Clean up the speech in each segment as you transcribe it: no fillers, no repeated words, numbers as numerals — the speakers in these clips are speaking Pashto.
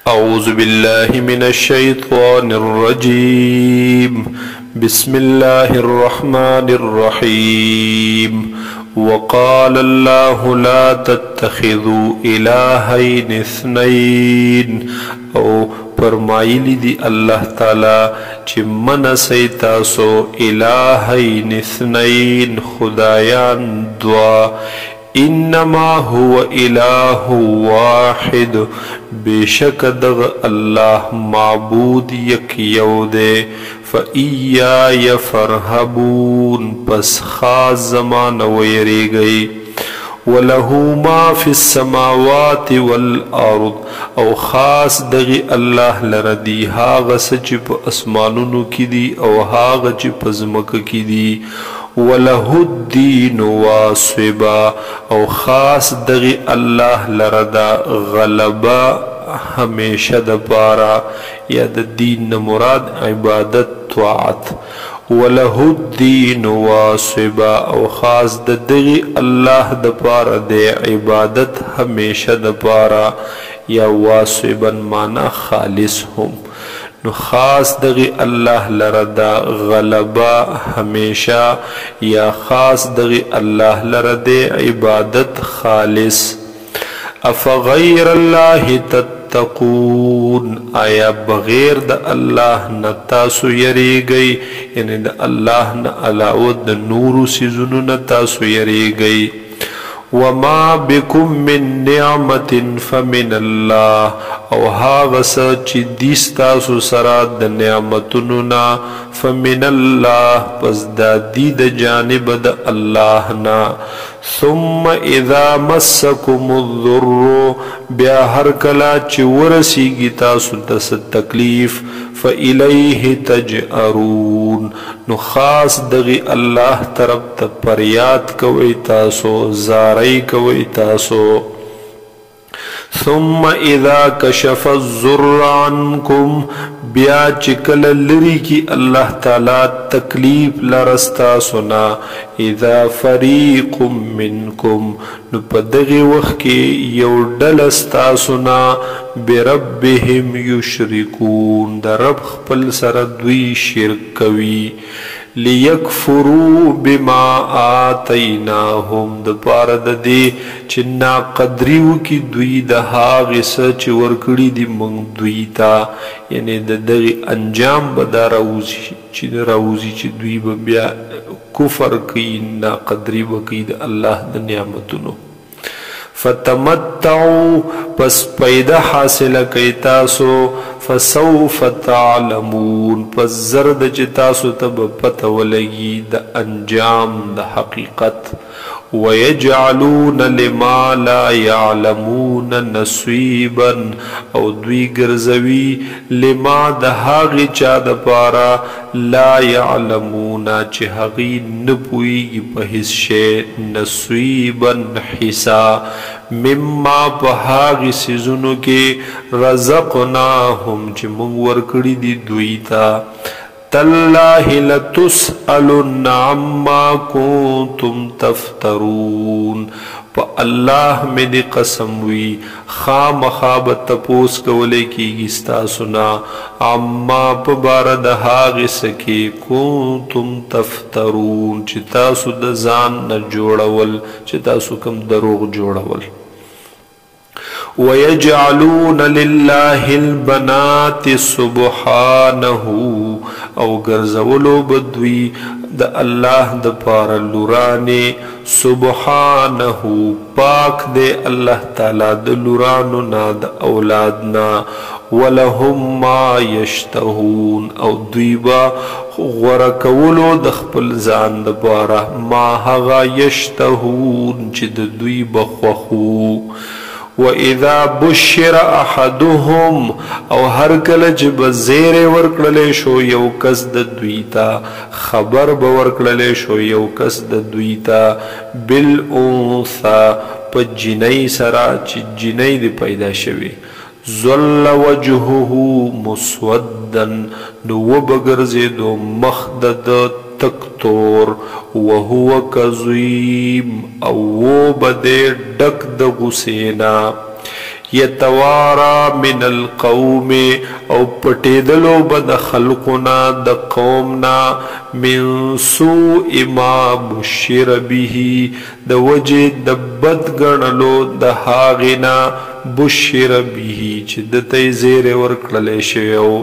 أعوذ بالله من الشيطان الرجيم. بسم الله الرحمن الرحيم. وقال الله لا تتخذوا إلهين اثنين. او فرمایلی دی اللہ تعالی چی منسی تاسو الہین اثنین خدایان دوا انما هو الہ واحد بیشک دغ اللہ معبود یک یو دے فَإِيَّايَ فَارْهَبُونَ پس خاص زمان ویری گئی وَلَهُ مَا فِي السَّمَاوَاتِ وَالْأَرْضِ او خاص دغی اللہ لردی هاغ سچپ اسمانونو کی دی او هاغ چپ زمک کی دی وَلَهُ الدِّينُ وَاصِبًا او خاص دغی اللہ لردا غلبا ہمیشہ دپارا یا د دین مراد عبادت طاعت وَلَهُ الدِّينُ وَاصِبًا او خاص دغی اللہ دپارا دے عبادت ہمیشہ دپارا یا واصبا مانا خالص ہم نو خاص دغی اللہ لردا غلبا ہمیشہ یا خاص دغی اللہ لردے عبادت خالص افغیر اللہ تتقون آیا بغیر دا اللہ نتاسو یری گئی یعنی دا اللہ نا علاوت دا نورو سیزنو نتاسو یری گئی وما بكم من نعمت فمن اللہ او هاغس چی دیستاسو سراد دا نعمتننا فمن اللہ پس دا دید جانب دا اللہ نا ثم اذا مسکم الضر بیا ہر کلا چی ورسی گی تاسو دس تکلیف فإلیہ تجأرون نو خاص دغی اللہ طرف تا پریاد کوئی تاسو زاری کوئی تاسو ثم اذا کشف الضر عنکم بیا چکل لری کی اللہ تعالی تکلیف لرستا سنا اذا فریق منکم نو پدغی وقت کی یو ڈلستا سنا بربهم یشرکون در رب خپل سردوی شرک کوي لیکفروا بما آتیناهم د پاره د دې چې ناقدریو کی دوی د هغې څه چې ورکړي دي موږ دوی ته یعنی د دغې انجام به دا راوځي چې دوی به بیا کفر کوي ناقدري به کوي د الله د نعمتونو فتمتعوا پس پیدا حاصل کئی تاسو فسوف تعلمون پس زرد چی تاسو تب پتہ ولگی دا انجام دا حقیقت وَيَجْعَلُونَ لِمَا لَا يَعْلَمُونَ نَصِيبًا او دوی گرزوی لما دا حاغی چا دا پارا لا يعلمون چی حقی نپوئی پہس شے نصیبا حسا مما پہاغی سیزنو کے رزقناہم چی منگ ورکڑی دی دویتا تاللہ لتسألن عما کنتم تفترون پا اللہ میں دی قسم وی خام خواب تپوس کولے کی گستا سنا عما پا بارد حاغ سکی کنتم تفترون چی تاسو دا زان نا جوڑول چی تاسو کم دروغ جوڑول وَيَجْعَلُونَ لِلَّهِ الْبَنَاتِ سُبْحَانَهُ او گرزولو بدوی دا اللہ دا پارا لورانے سبحانہو پاک دے اللہ تعالی دا لورانو نا دا اولادنا وَلَهُمْ مَا يَشْتَهُونَ او دویبا غورکولو دا خپل زان دا پارا ما هغا يشتهون چی دا دویبا خوخو وَإِذَا بُشِّرَ أَحَدُهُمْ او ہر کلج بزیر ورکڑلے شو یو کس دا دویتا خبر بورکڑلے شو یو کس دا دویتا بالانثا پا جنائی سرا چی جنائی دی پیدا شوی ظل وجهه مسودن نو بگرزی دو مخدد تکتور وهو کظیم او وہ بدے ڈک د غسینا یتوارا من القوم او پټېدلو به د خلقنا د قومنا من سوء ما بشر به د وجې د بد ګڼلو د هاغنا بشر به چې د ته زیری ورکړلی شوی و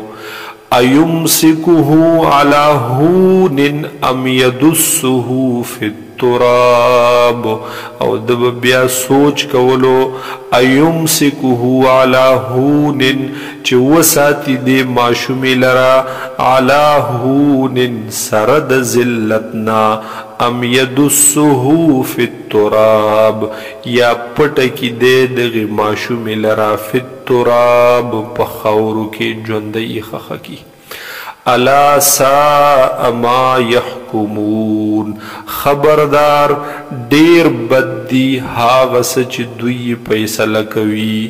ایمسکه علی هون ام یدسه فی التراب او د بیا سوچ کولو ایمسکه علی هون چې وساتي د ماشومې لرا علی هون سره د ذلتنا ام یدسه فی التراب یا پټکی دغه ماشومې لرا فی التراب په خاورو کې ژوندی خخه کی الا ساء ما يحكمون خبردار ډیر بد دی هغه څه چې دوی فیصله کوي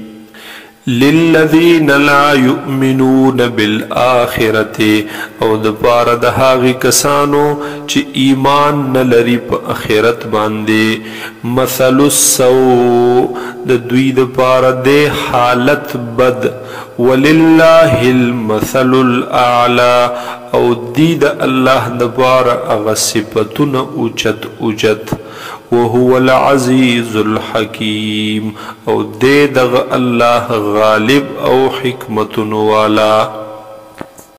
للذین لا یؤمنون بالآخرة او د پاره د هغې کسانو چې ایمان نه لري په آخرت باندې مثل السوء د دوی د پاره د حالت بد ولله المثل الاعلى او دی د الله د پاره هغه صفتونه اوچت وهو العزيز الحكيم او دغ الله غالب او حکمت والا